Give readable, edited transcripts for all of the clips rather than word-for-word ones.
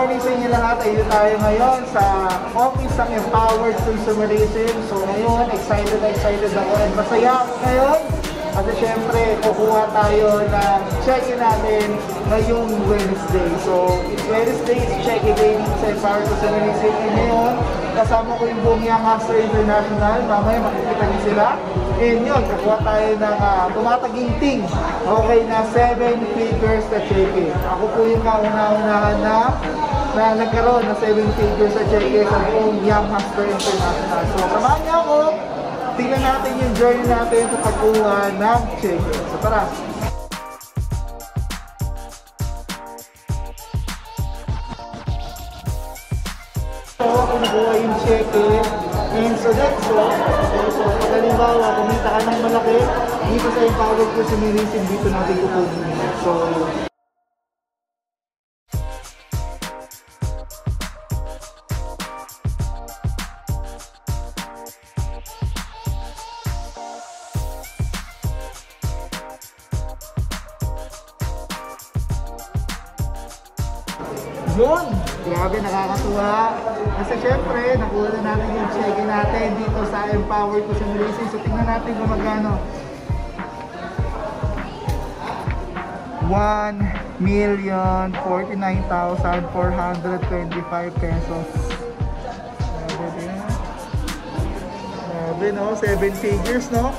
morning sa inyo lahat. Ayun tayo ngayon sa office ng Empowered Consumerism. So ngayon, excited ako and masaya ako ngayon. Kasi syempre, kukuha tayo ng check-in natin ngayong Wednesday. So, it's Wednesday, it's check-in day dito sa Empowered Consumerism. And ngayon, kasama ko yung buong Young Hustler International. Mamaya makikita niyo sila. And yun, kukuha tayo ng tumataginting. Okay na 7 figures na check-in. Ako po yung kauna-unahan na nagkaroon na 7 figures na check-in sa buong Young Hustler International. So, samahan niyo ako. Tingnan natin yung journey natin sa pagkuha ng check-in. So, tara! So, ako nakuha yung check-in. And so that's all. Okay, so, pag halimbawa, kumita ka ng malaki, dito sa Empowered Consumerism, dito natin kukunin. So, yun! Grabe, nakakatuwa. Kasi syempre, nakuha na natin yung check-in natin dito sa Empowered Consumerism. So tingnan natin kung magkano. 1,049,425 pesos. Grabe no, 7 figures no?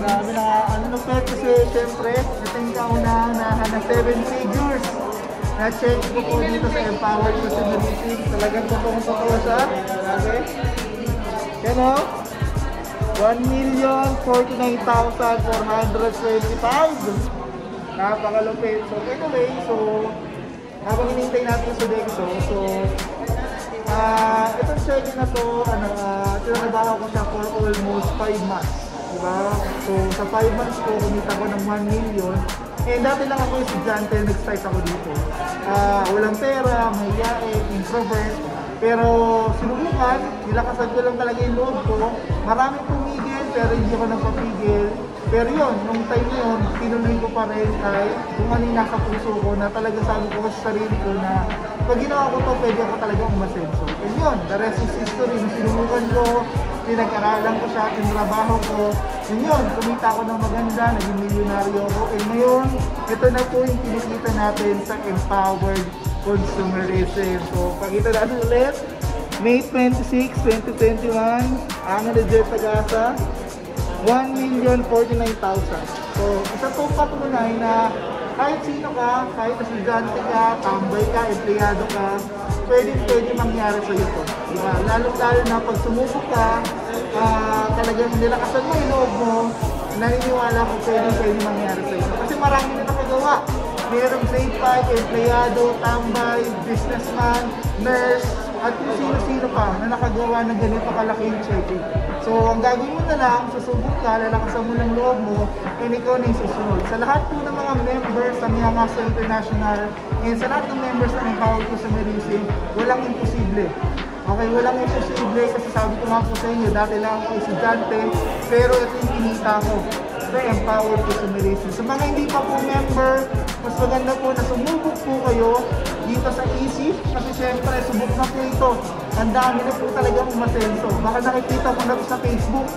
Grabe na, ano pa kasi syempre, ito yung kauna-unahan na 7 figures. Na-check ko po dito sa Empowered Consumerism. Talagang totoo siya. Okay? Yan o. 1,049,425. Napakalupit. So anyway, so habang hinintay natin sa Dexo, so itong check-in na to, tinanabaho ko siya for almost 5 months. Diba? So sa 5 months ko, kumita ko ng 1 million. And dati lang ako yung estudyante, nag-start ako dito. Walang pera, mahiyain, introvert. Pero sinubukan, nilakasan ko lang talaga yung loob ko. Maraming pumigil, pero hindi ako nagpapigil. Pero yun, nung time na yun, tinuloy ko pa rin kahit kung ano yung nasa puso ko na talaga sabi ko sa sarili ko na pag ginawa ko to, pwede ako talaga umasenso. And yun, the rest is history. Nung sinubukan ko, pinag-aralan ko siya, tinrabaho ko. And yun, kumita ako ng maganda, naging milyonaryo ako. And ngayon, ito na po yung kinikita natin sa Empowered Consumerism. So, pakita natin ulit. May 26, 2021, ang legit Tagasa, 1,049,000. So, isa po patunay na kahit sino ka, kahit estudyante ka, tambay ka, empleyado ka, pwede mangyari sa iyo to. Diba? Lalo-lalo na pag sumubok ka, talagang nilakasan mo yung loob mo, naniniwala ko pwede mangyari sa iyo. Kasi marami na nakagawa. Mayroong grade 5, empleyado, tambay, businessman, nurse, at kung sino-sino pa na nakagawa ng ganito kalaking check-in. So, ang gagawin mo na lang, susubok ka, lalakasan mo ng loob mo, and ikaw na yung susunod. Sa lahat po ng mga members ng Young Hustler International, and sa lahat ng members ng Empowered Consumerism, walang imposible. Okay, walang imposible kasi sabi ko nga po sa inyo, dati lang ako estudyante, pero ito yung kinita ko sa Empowered Consumerism. Sa mga hindi pa po member, mas maganda po na sumubok po kayo dito sa Easy kasi syempre subok na po ito. Ang dami na po talagang umasenso. Baka nakikita mo na ito sa Facebook.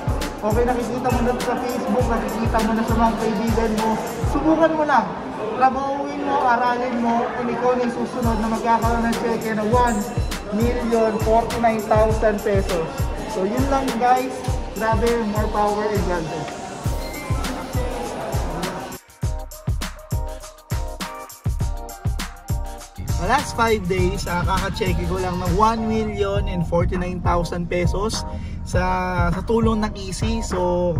Okay, nakikita mo na ito sa Facebook, nakikita mo na sa mga kaibigan mo. Subukan mo lang. Trabahuin mo, aralin mo, kung ikaw na yung susunod na magkakaroon ng cheque na 1,049,000 pesos. So yun lang guys. Grabe, more power and God bless. Last 5 days, kaka-check ko lang ng 1,049,000 pesos sa tulong ng Easy. So,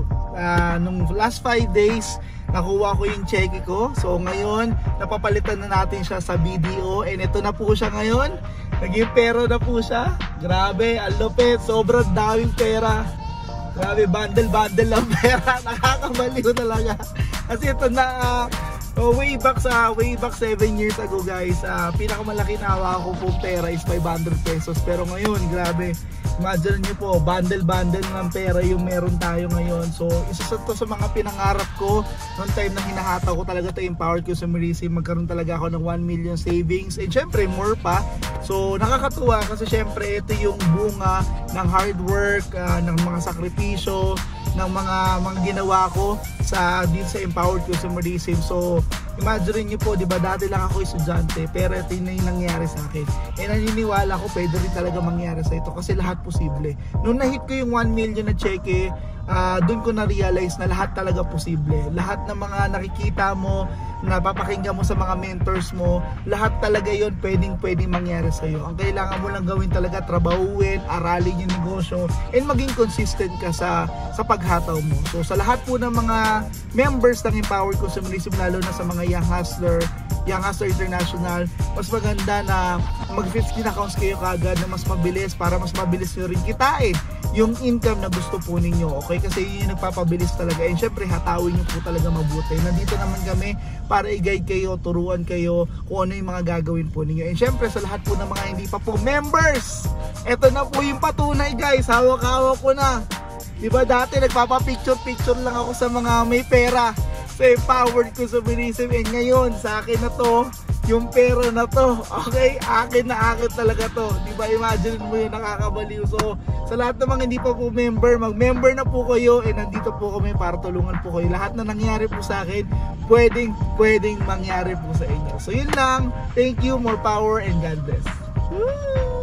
nung last 5 days, nakuha ko yung check ko. So, ngayon, napapalitan na natin siya sa BDO. And ito na po siya ngayon. Naging pera na po siya. Grabe, ang lupit. Sobrang daming pera. Grabe, bundle ng pera. Nakakabaliw talaga. Kasi ito na... way back 7 years ago guys, pinakamalaki na hawa ko pong pera is 500 pesos. Pero ngayon, grabe, Imagine nyo po, bundle-bundle ng pera yung meron tayo ngayon. So, isa sa to sa mga pinangarap ko noong time na hinahataw ko talaga ito, Empowered Consumerism, magkaroon talaga ako ng 1 million savings. And syempre, more pa. So, nakakatuwa kasi syempre, ito yung bunga ng hard work, ng mga sakripisyo, ng mga ginawa ko din sa Empowered Consumerism. So, imagine niyo po, 'di ba, dati lang ako estudyante, pero ito yung nangyari sa akin. Eh naniniwala ko pwede rin talaga mangyari sa ito kasi lahat posible. Nung na-hit ko yung 1 million na cheque, doon ko na-realize na lahat talaga posible. Lahat ng mga nakikita mo, napapakinggan mo sa mga mentors mo, lahat talaga yon pwedeng mangyari sa iyo. Ang kailangan mo lang gawin talaga, trabahuin, aralin yung negosyo, and maging consistent ka sa paghataw mo. So sa lahat po ng mga members ng Empowered Consumerism, lalo na sa mga Young Hustler International, mas maganda na mag-15 accounts kayo kagad na mas mabilis, para mas mabilis nyo rin kitain yung income na gusto po ninyo, okay? Kasi yun yung nagpapabilis talaga. And syempre, hatawin nyo po talaga mabuti. Nandito naman kami para i-guide kayo, turuan kayo kung ano yung mga gagawin po ninyo. And syempre, sa lahat po ng mga hindi pa po members, eto na po yung patunay, guys. Hawak-hawak ko na. Diba dati nagpapapicture-picture lang ako sa mga may pera sa Empowered Consumerism, and ngayon sa akin na to, yung pera na to, okay, akin talaga to, di ba? Imagine mo yun, nakakabaliw. So sa lahat ng mga hindi pa po member, mag-member na po kayo, and nandito po kami para tulungan po kayo. Lahat na nangyari po sa akin, pwedeng mangyari po sa inyo. So yun lang, thank you, more power, and God bless. Woo!